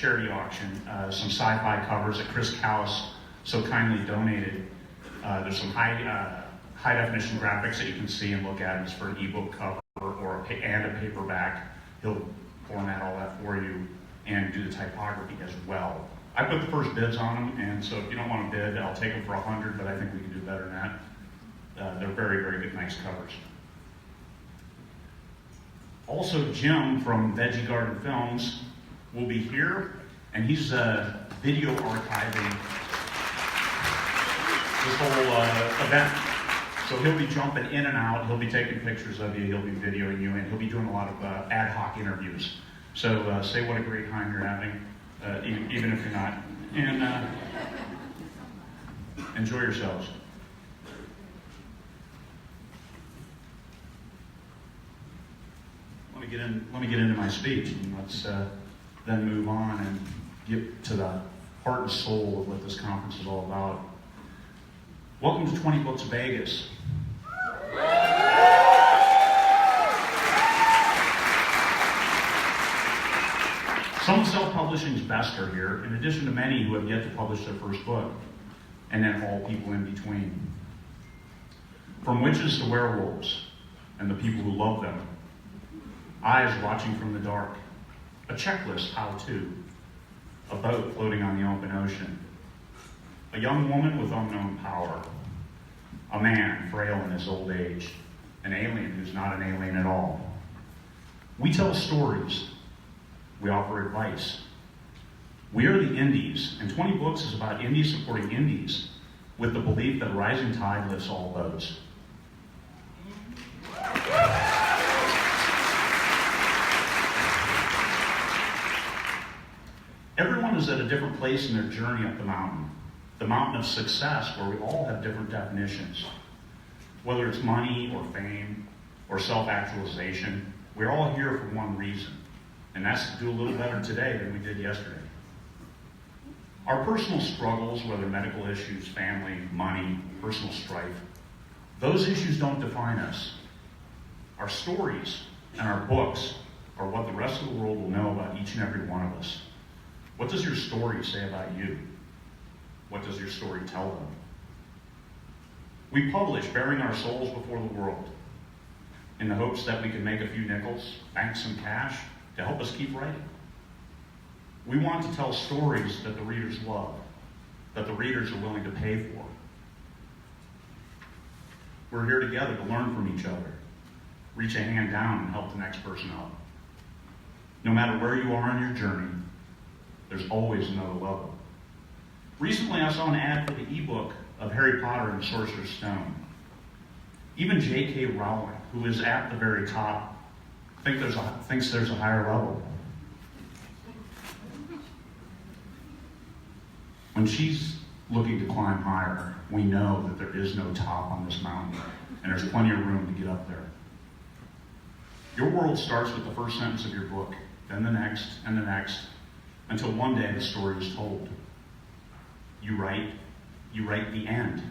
charity auction, some sci-fi covers that Chris Callis so kindly donated. There's some high definition graphics that you can see and look at. It's for an ebook cover and a paperback. He'll format all that for you and do the typography as well. I put the first bids on them, and so if you don't want to bid, I'll take them for $100, but I think we can do better than that. They're very, very good, nice covers. Also, Jim from Veggie Garden Films will be here, and he's video archiving this whole event. So he'll be jumping in and out, he'll be taking pictures of you, he'll be videoing you, and he'll be doing a lot of ad hoc interviews. So say what a great time you're having, even if you're not, and enjoy yourselves. Let me get into my speech, and let's then move on and get to the heart and soul of what this conference is all about. Welcome to 20Books Vegas. Some of self-publishing's best are here, in addition to many who have yet to publish their first book, and then all people in between. From witches to werewolves, and the people who love them. Eyes watching from the dark. A checklist how-to. A boat floating on the open ocean. A young woman with unknown power. A man frail in his old age. An alien who's not an alien at all. We tell stories. We offer advice. We are the indies, and 20Books is about indies supporting indies with the belief that a rising tide lifts all boats. Everyone is at a different place in their journey up the mountain of success, where we all have different definitions. Whether it's money or fame or self-actualization, we're all here for one reason, and that's to do a little better today than we did yesterday. Our personal struggles, whether medical issues, family, money, personal strife, those issues don't define us. Our stories and our books are what the rest of the world will know about each and every one of us. What does your story say about you? What does your story tell them? We publish bearing our souls before the world in the hopes that we can make a few nickels, bank some cash to help us keep writing. We want to tell stories that the readers love, that the readers are willing to pay for. We're here together to learn from each other, reach a hand down and help the next person up. No matter where you are on your journey, there's always another level. Recently, I saw an ad for the ebook of Harry Potter and the Sorcerer's Stone. Even J.K. Rowling, who is at the very top, thinks there's a higher level. When she's looking to climb higher, we know that there is no top on this mountain, and there's plenty of room to get up there. Your world starts with the first sentence of your book, then the next, and the next, until one day the story is told. You write the end,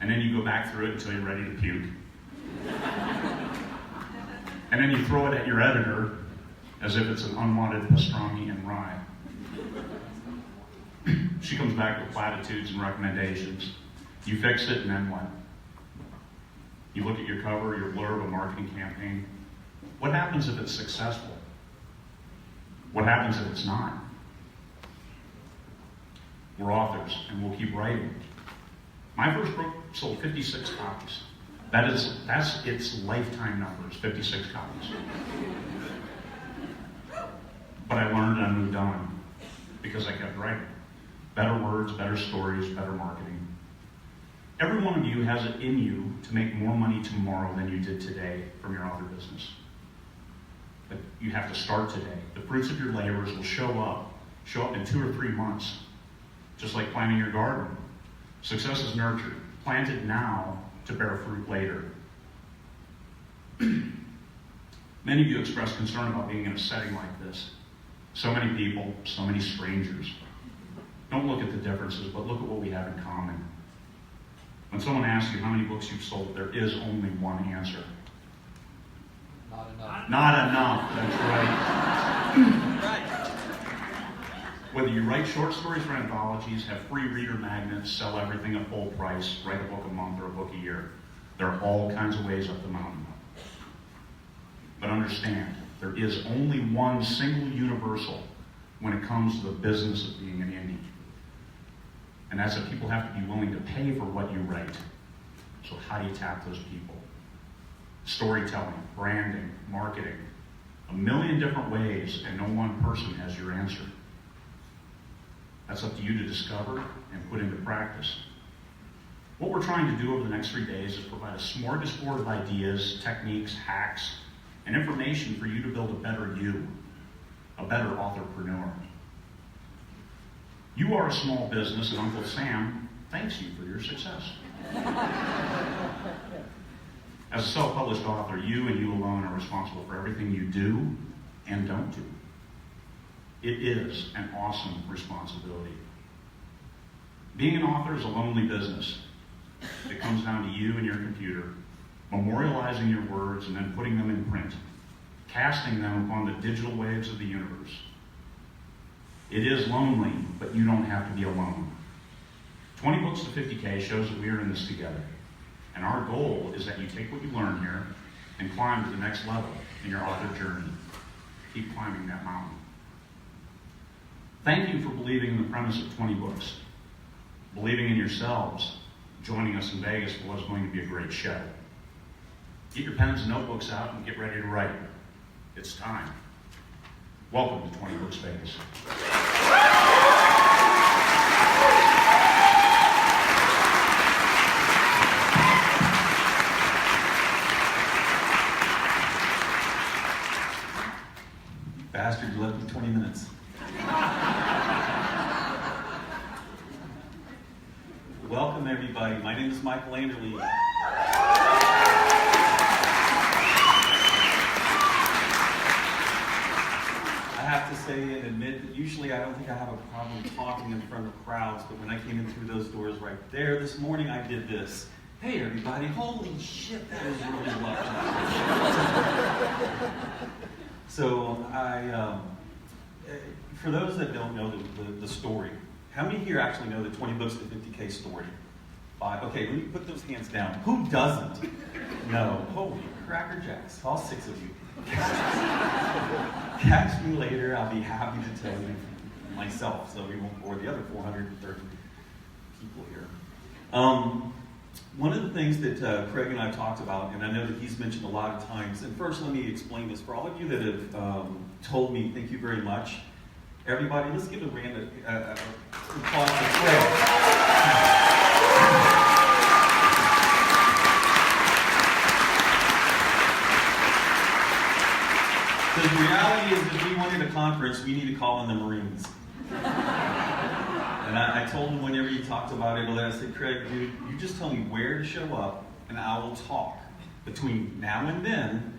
and then you go back through it until you're ready to puke. And then you throw it at your editor as if it's an unwanted pastrami and rye. She comes back with platitudes and recommendations. You fix it, and then what? You look at your cover, your blurb, a marketing campaign. What happens if it's successful? What happens if it's not? We're authors, and we'll keep writing. My first book sold 56 copies. That's its lifetime numbers, 56 copies. But I learned and I moved on because I kept writing. Better words, better stories, better marketing. Every one of you has it in you to make more money tomorrow than you did today from your author business. But you have to start today. The fruits of your labors will show up in 2 or 3 months, just like planting your garden. Success is nurtured, planted now to bear fruit later. Many of you express concern about being in a setting like this. So many people, so many strangers. Don't look at the differences, but look at what we have in common. When someone asks you how many books you've sold, there is only one answer. Not enough. Not enough, that's right. Whether you write short stories for anthologies, have free reader magnets, sell everything at full price, write a book a month or a book a year, there are all kinds of ways up the mountain. But understand, there is only one single universal when it comes to the business of being an indie. And that's that people have to be willing to pay for what you write. So how do you tap those people? Storytelling, branding, marketing, a million different ways, and no one person has your answer. That's up to you to discover and put into practice. What we're trying to do over the next 3 days is provide a smorgasbord of ideas, techniques, hacks, and information for you to build a better you, a better authorpreneur. You are a small business, and Uncle Sam thanks you for your success. As a self-published author, you and you alone are responsible for everything you do and don't do. It is an awesome responsibility. Being an author is a lonely business. It comes down to you and your computer, memorializing your words and then putting them in print, casting them upon the digital waves of the universe. It is lonely, but you don't have to be alone. 20 Books to 50K shows that we are in this together. And our goal is that you take what you learn here and climb to the next level in your author journey. Keep climbing that mountain. Thank you for believing in the premise of 20 Books, believing in yourselves, joining us in Vegas for what's going to be a great show. Get your pens and notebooks out and get ready to write. It's time. Welcome to 20 Books Vegas. Bastard, you left me 20 minutes. Welcome, everybody. My name is Michael Anderle. I have to say and admit that usually I don't think I have a problem talking in front of crowds, but when I came in through those doors right there this morning, I did this. Hey, everybody. Holy shit, that is really loud. So for those that don't know the story, how many here actually know the 20 Books to 50K story? 5. Okay, let me put those hands down. Who doesn't know? Holy cracker jacks, all 6 of you. Catch me later, I'll be happy to tell you myself, so we won't bore the other 430 people here. One of the things that Craige and I talked about, and I know that he's mentioned a lot of times, and first let me explain this. For all of you that have told me, thank you very much. Everybody, let's give a round of applause to Craige. Because the reality is, if we wanted a conference, we need to call in the Marines. And I told him whenever he talked about it, I said, Craige, dude, you just tell me where to show up, and I will talk. Between now and then,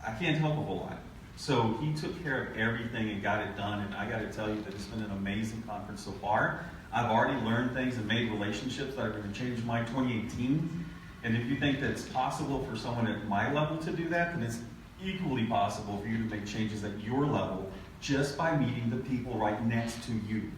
I can't help a whole lot. So he took care of everything and got it done, and I got to tell you that it's been an amazing conference so far. I've already learned things and made relationships that are going to change my 2018. And if you think that it's possible for someone at my level to do that, then it's equally possible for you to make changes at your level just by meeting the people right next to you.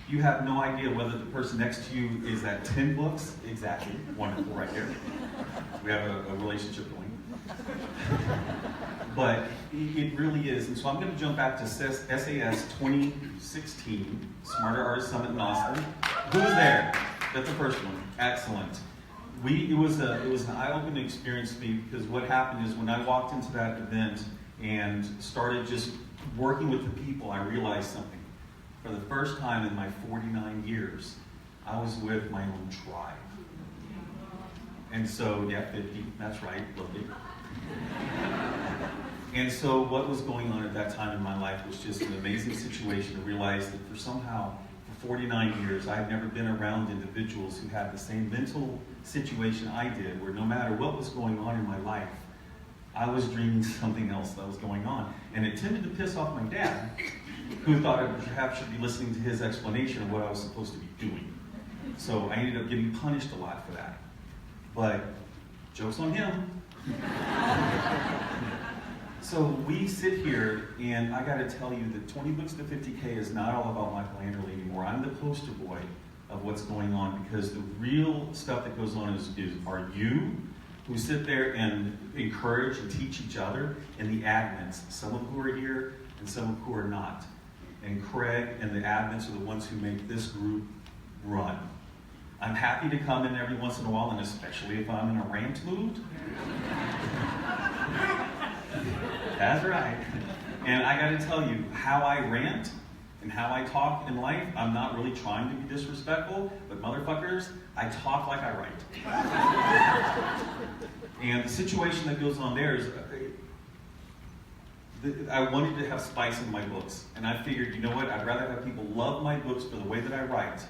You have no idea whether the person next to you is at 10 books. Exactly. Wonderful right there. We have a relationship going. But it really is. And so I'm going to jump back to SAS 2016, Smarter Artist Summit in Austin. Who was there? That's the first one. Excellent. It was an eye-opening experience for me, because what happened is when I walked into that event and started just working with the people, I realized something. For the first time in my 49 years, I was with my own tribe. And so, yeah, 50, that's right, look it. And so what was going on at that time in my life was just an amazing situation to realize that for 49 years, I had never been around individuals who had the same mental situation I did, where no matter what was going on in my life, I was dreaming something else that was going on. And it tended to piss off my dad, who thought I perhaps should be listening to his explanation of what I was supposed to be doing. So I ended up getting punished a lot for that. But joke's on him. So we sit here, and I got to tell you that 20 Books to 50K is not all about Michael Anderle anymore. I'm the poster boy of what's going on, because the real stuff that goes on is are you who sit there and encourage and teach each other, and the admins, some of who are here and some who are not. And Craig and the admins are the ones who make this group run. I'm happy to come in every once in a while, and especially if I'm in a rant mood. That's right. And I gotta tell you, how I rant and how I talk in life, I'm not really trying to be disrespectful, but motherfuckers, I talk like I write. And the situation that goes on there is, I wanted to have spice in my books. And I figured, you know what, I'd rather have people love my books for the way that I write,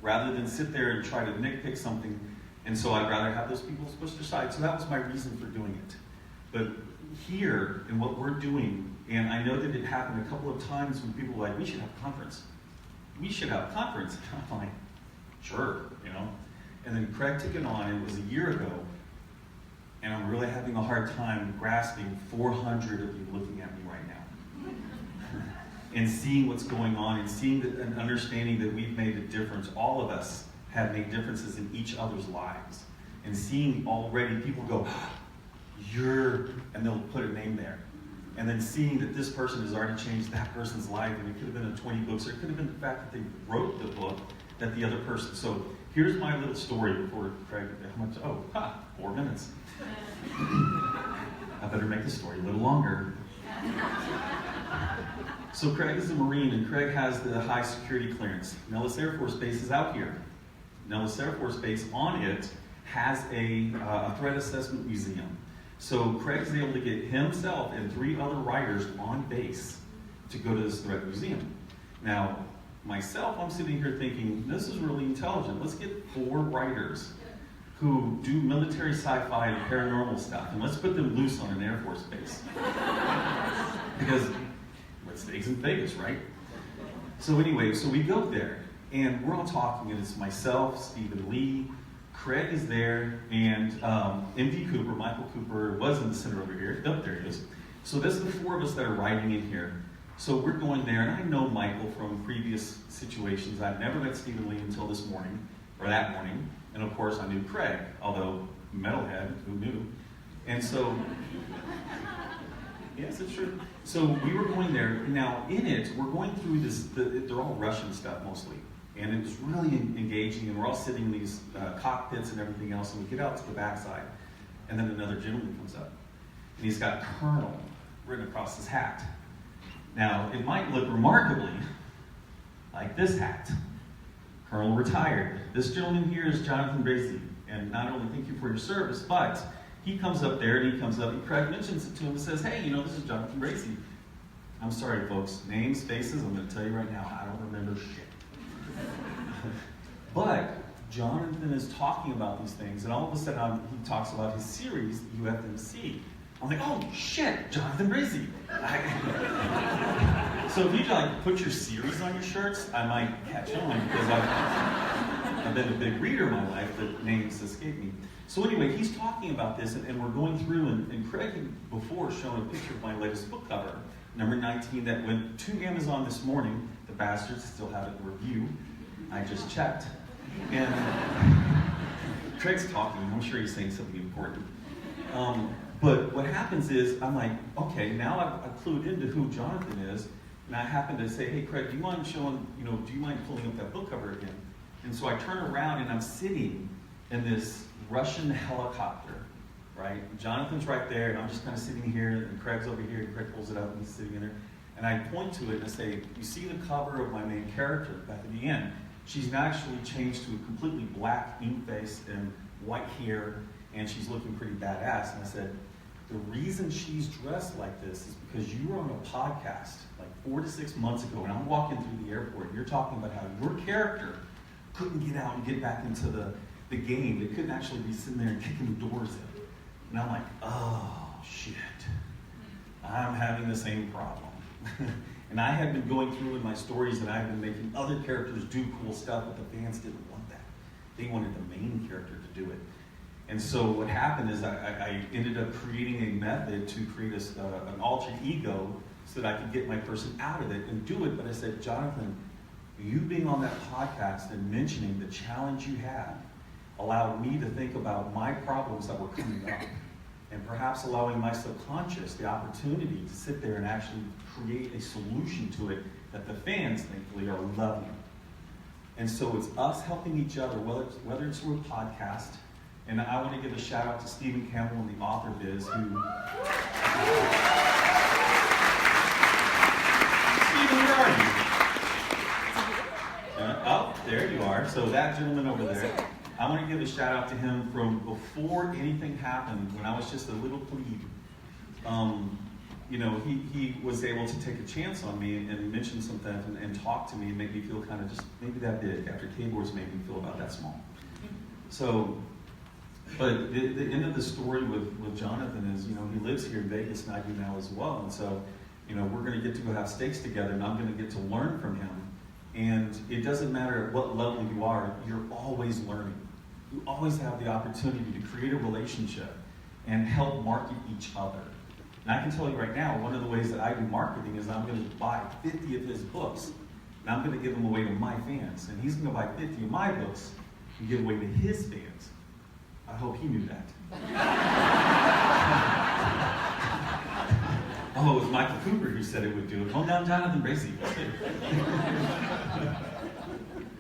rather than sit there and try to nitpick something. And so I'd rather have those people pushed aside. So that was my reason for doing it. But here, in what we're doing, and I know that it happened a couple of times when people were like, we should have a conference. We should have a conference. And I'm like, sure, you know. And then Craig took it on, and it was a year ago, and I'm really having a hard time grasping 400 of you looking at me right now. And seeing what's going on, and seeing and understanding that we've made a difference. All of us have made differences in each other's lives. And seeing already people go, and they'll put a name there. And then seeing that this person has already changed that person's life, and it could have been a 20 books, or it could have been the fact that they wrote the book that the other person. So here's my little story before Craig, 4 minutes. I better make the story a little longer. So Craig is a Marine, and Craig has the high security clearance. Nellis Air Force Base is out here. Nellis Air Force Base, on it, has a threat assessment museum. So Craig's able to get himself and 3 other writers on base to go to this threat museum. Now, myself, I'm sitting here thinking, this is really intelligent. Let's get 4 writers who do military sci-fi and paranormal stuff, and let's put them loose on an Air Force base. Because what stays in Vegas, right? So anyway, so we go there, and we're all talking, and it's myself, Stephen Lee, Craig is there, and MD Cooper, Michael Cooper, was in the center over here. Oh, there he is. So this is the 4 of us that are writing in here. So we're going there, and I know Michael from previous situations. I've never met Stephen Lee until this morning, or that morning. And of course, I knew Craig, although metalhead, who knew? And so, yes, it's true. So we were going there. Now, in it, we're going through this, they're all Russian stuff mostly. And it was really engaging, and we're all sitting in these cockpits and everything else, and we get out to the backside, and then another gentleman comes up, and he's got Colonel written across his hat. Now, it might look remarkably like this hat. Colonel retired. This gentleman here is Jonathan Bracey, and not only thank you for your service, but he comes up there, and Craig mentions it to him and says, hey, this is Jonathan Bracey. I'm sorry, folks. Names, faces, I'm going to tell you right now, I don't remember shit. But Jonathan is talking about these things, and all of a sudden he talks about his series, UFMC. I'm like, oh shit, Jonathan Bracey. So if you put your series on your shirts, I might catch on, because I've been a big reader in my life, but names escape me. So anyway, he's talking about this, and we're going through, and Craig had before shown a picture of my latest book cover, number 19, that went to Amazon this morning. The bastards still have it in review. I just checked. And Craig's talking. I'm sure he's saying something important. But what happens is, I'm like, okay, now I've clued into who Jonathan is, and I happen to say, hey, Craig, do you mind showing, do you mind pulling up that book cover again? And so I turn around, and I'm sitting in this Russian helicopter, right? Jonathan's right there, and I'm just kind of sitting here, and Craig's over here, and Craig pulls it up, and he's sitting in there. And I point to it and I say, you see the cover of my main character back at the end? She's actually changed to a completely black ink face and white hair, and she's looking pretty badass. And I said, the reason she's dressed like this is because you were on a podcast like 4 to 6 months ago, and I'm walking through the airport, and you're talking about how your character couldn't get out and get back into the game. They couldn't actually be sitting there and kicking the doors in. And I'm like, oh, shit. I'm having the same problem. And I had been going through in my stories, and I had been making other characters do cool stuff, but the fans didn't want that. They wanted the main character to do it. And so what happened is I ended up creating a method to create an alter ego so that I could get my person out of it and do it. But I said, Jonathan, you being on that podcast and mentioning the challenge you had allowed me to think about my problems that were coming up, and perhaps allowing my subconscious the opportunity to sit there and actually create a solution to it that the fans, thankfully, are loving. And so it's us helping each other, whether it's through a podcast. And I want to give a shout out to Stephen Campbell and the Author Biz, who... Stephen, where are you? Oh, there you are. So that gentleman over there, I want to give a shout out to him from before anything happened, when I was just a little plebe. He was able to take a chance on me and mention some things and talk to me and make me feel kind of just maybe that big, after keyboards made me feel about that small. So, but the end of the story with Jonathan is, he lives here in Vegas and I do now as well. And so, we're going to get to go have steaks together and I'm going to get to learn from him. And it doesn't matter at what level you are, you're always learning. You always have the opportunity to create a relationship and help market each other. And I can tell you right now, one of the ways that I do marketing is I'm going to buy 50 of his books, and I'm going to give them away to my fans. And he's going to buy 50 of my books and give away to his fans. I hope he knew that. Oh, it was Michael Cooper who said it would do it. Calm down, Jonathan Bracey.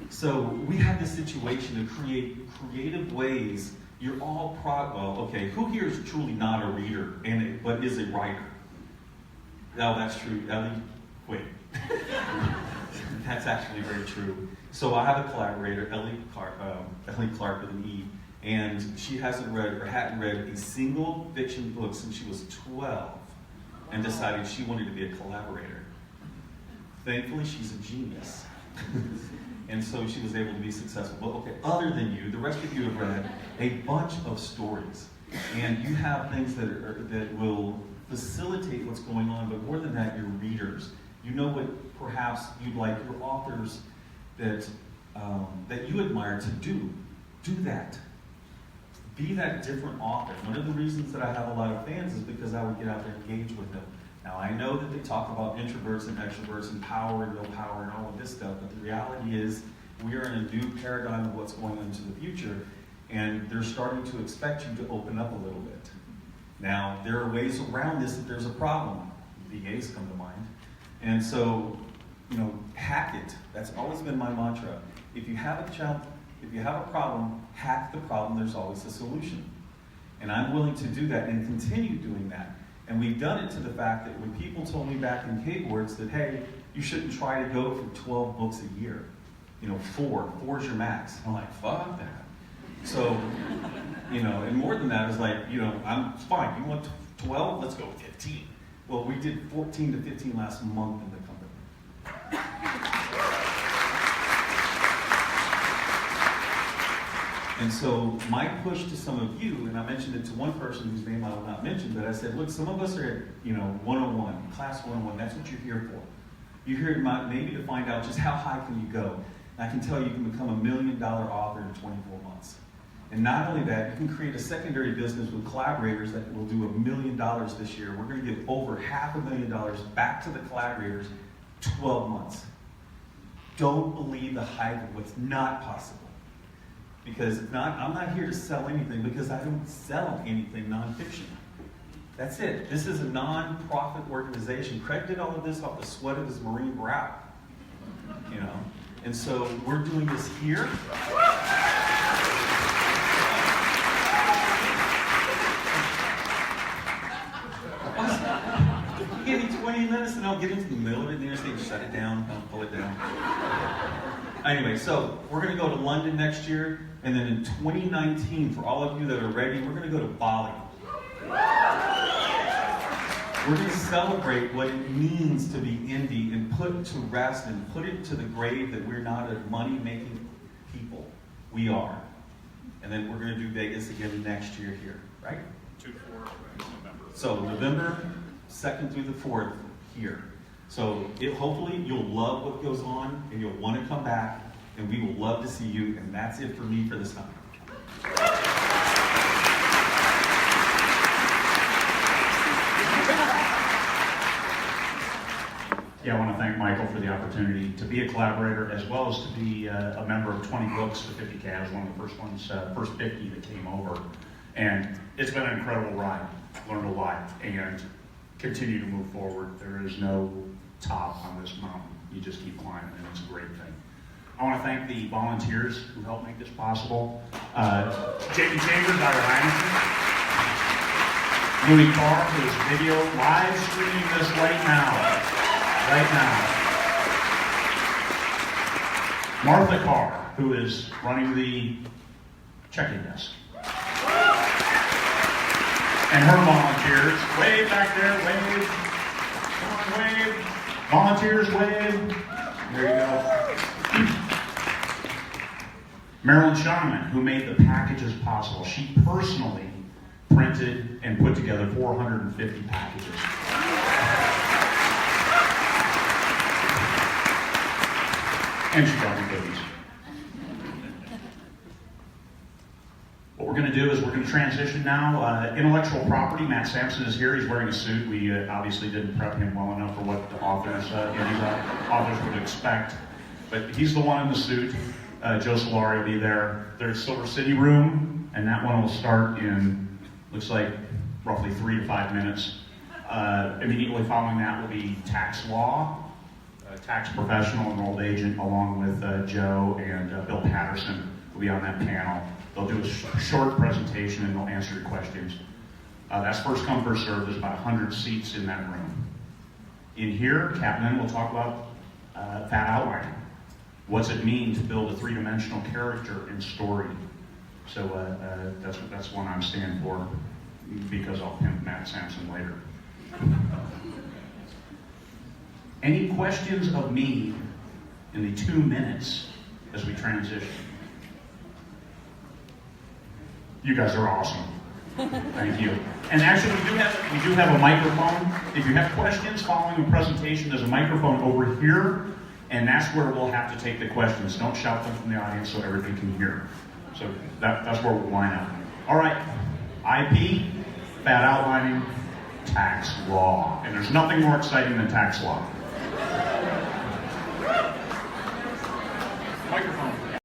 So we have this situation to create creative ways. You're all who here is truly not a reader but is a writer? No, that's true. Ellie, wait. That's actually very true. So I have a collaborator, Ellie Clark with an E, and she hasn't read or hadn't read a single fiction book since she was 12 and decided she wanted to be a collaborator. Thankfully, she's a genius. And so she was able to be successful. But okay, other than you, the rest of you have read a bunch of stories. And you have things that will facilitate what's going on, but more than that, you're readers. You know what perhaps you'd like your authors that you admire to do. Do that. Be that different author. One of the reasons that I have a lot of fans is because I would get out there and engage with them. Now, I know that they talk about introverts and extroverts and power and no power and all of this stuff, but the reality is we are in a new paradigm of what's going into the future, and they're starting to expect you to open up a little bit. Now, there are ways around this if there's a problem. VAs come to mind. And so, hack it. That's always been my mantra. If you have a problem, hack the problem. There's always a solution. And I'm willing to do that and continue doing that. And we've done it to the fact that when people told me back in K-Boards that, hey, you shouldn't try to go for 12 books a year. 4's your max. I'm like, fuck that. So, and more than that is like, I'm fine. You want 12? Let's go 15. Well, we did 14 to 15 last month in the company. And so my push to some of you, and I mentioned it to one person whose name I will not mention, but I said, look, some of us are at 101, class 101. That's what you're here for. You're here maybe to find out just how high can you go. And I can tell you can become $1 million author in 24 months. And not only that, you can create a secondary business with collaborators that will do $1 million this year. We're going to give over $500,000 back to the collaborators 12 months. Don't believe the hype of what's not possible. Because I'm not here to sell anything because I don't sell anything nonfiction. That's it. This is a non-profit organization. Craige did all of this off the sweat of his Marine brow. And so we're doing this here. Give me 20 minutes and I'll get into the middle of it and then just shut it down, I'll pull it down. Anyway, so we're going to go to London next year, and then in 2019, for all of you that are ready, we're going to go to Bali. We're going to celebrate what it means to be indie and put to rest and put it to the grave that we're not a money-making people. We are. And then we're going to do Vegas again next year here, right? 2-4 November. So November 2nd through the 4th here. So hopefully you'll love what goes on and you'll want to come back and we will love to see you, and that's it for me for this time. Yeah, I want to thank Michael for the opportunity to be a collaborator as well as to be a member of 20Books. The 50K. I was one of the first ones, first 50 that came over. And it's been an incredible ride. Learned a lot and continue to move forward. There is no top on this mountain. You just keep climbing, and it's a great thing. I want to thank the volunteers who helped make this possible. Jamie Chambers, Ira Heineken, Louis Carr, who is video live streaming this right now. Martha Carr, who is running the check-in desk. And her volunteers, wave back there, wave. Come on, wave. Volunteers, wave. There you go. Marilyn Schonman, who made the packages possible. She personally printed and put together 450 packages. And she brought me cookies. What we're going to do is we're going to transition now. Intellectual property, Matt Sampson is here. He's wearing a suit. We obviously didn't prep him well enough for what the authors would expect. But he's the one in the suit. Joe Solari will be there. There's Silver City Room, and that one will start in, looks like, roughly 3 to 5 minutes. Immediately following that will be tax law, tax professional, enrolled agent, along with Joe and Bill Patterson will be on that panel. They'll do a short presentation and they'll answer your questions. That's first come, first served. There's about 100 seats in that room. In here, Captain will talk about fat outlining. What's it mean to build a three-dimensional character and story? So that's one I'm standing for, because I'll pimp Matt Sampson later. Any questions of me in the 2 minutes as we transition? You guys are awesome. Thank you. And actually, we do have a microphone. If you have questions following the presentation, there's a microphone over here, and that's where we'll have to take the questions. Don't shout them from the audience so everybody can hear. So that's where we'll line up. All right. IP, fat outlining, tax law. And there's nothing more exciting than tax law.